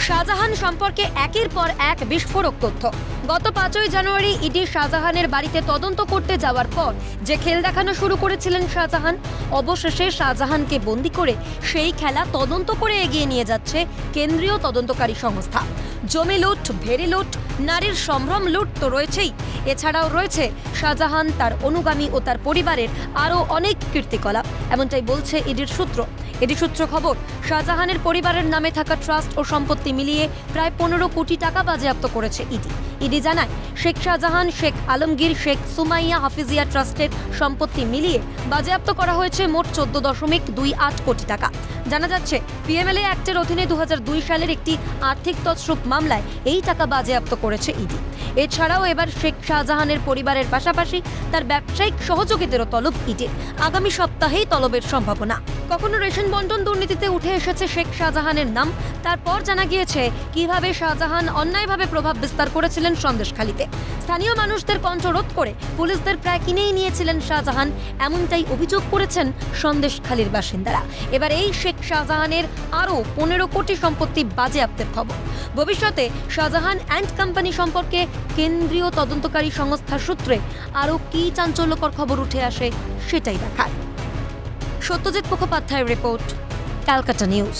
শাহজাহান সম্পর্কে একের পর এক বিস্ফোরক তথ্য। গত 5ই জানুয়ারি ইডি শাহজাহানের বাড়িতে তদন্ত করতে যাওয়ার পর যে খেল দেখানো শুরু করেছিলেন শাহজাহান, অবশেষে শাহজাহানকে বন্দী করে সেই খেলা তদন্ত করে এগিয়ে নিয়ে যাচ্ছে কেন্দ্রীয় তদন্তকারী সংস্থা। জমি লুট, ভেড়ি লুট, নারীর সম্ভ্রম লুট তো রয়েছেই, এছাড়াও রয়েছে শাহজাহান, তার অনুগামী ও তার পরিবারের আরও অনেক কীর্তিকলাপ, এমনটাই বলছে ইডির সূত্র। ইডি সূত্র খবর, শাহজাহানের পরিবারের নামে থাকা ট্রাস্ট ও সম্পত্তি মিলিয়ে প্রায় 15 কোটি টাকা বাজেয়াপ্ত করেছে ইডি। ইডি জানায়, শেখ শাহজাহান, শেখ আলমগীর, শেখ সুমাইয়া হাফিজিয়া ট্রাস্টের সম্পত্তি মিলিয়ে বাজেয়াপ্ত করা হয়েছে মোট 14.28 কোটি টাকা। জানা যাচ্ছে, পিএমএলএ অ্যাক্টের অধীনে 2002 সালের একটি আর্থিক তছরূপ মামলায় এই টাকা বাজেয়াপ্ত করেছে ইডি। এছাড়াও এবার শেখ শাহজাহানের পরিবারের পাশাপাশি তার ব্যবসায়িক সহযোগীদেরও তলব ইডির। আগামী সপ্তাহেই তলবের সম্ভাবনা। কখনো রেশন বন্টন দুর্নীতিতে উঠে এসেছে শেখ শাহজাহানের নাম, তারপর জানা গিয়েছে কিভাবে শাহজাহান অন্যায়ভাবে প্রভাব বিস্তার করেছিলেন সন্দেশখালীতে। স্থানীয় মানুষদের কণ্ঠরোধ করে পুলিশদের প্রায় কিনেই নিয়েছিলেন শাহজাহান, এমনটাই অভিযোগ করেছেন সন্দেশখালীর বাসিন্দারা। এবার এই শেখ শাহজাহানের আরও 15 কোটি সম্পত্তি বাজেয়াপ্তের খবর। ভবিষ্যতে শাহজাহান অ্যান্ড কোম্পানি সম্পর্কে কেন্দ্রীয় তদন্তকারী সংস্থার সূত্রে আরও কী চাঞ্চল্যকর খবর উঠে আসে সেটাই দেখার। সত্যজিৎ মুখোপাধ্যায়ের রিপোর্ট, ক্যালকাটা নিউজ।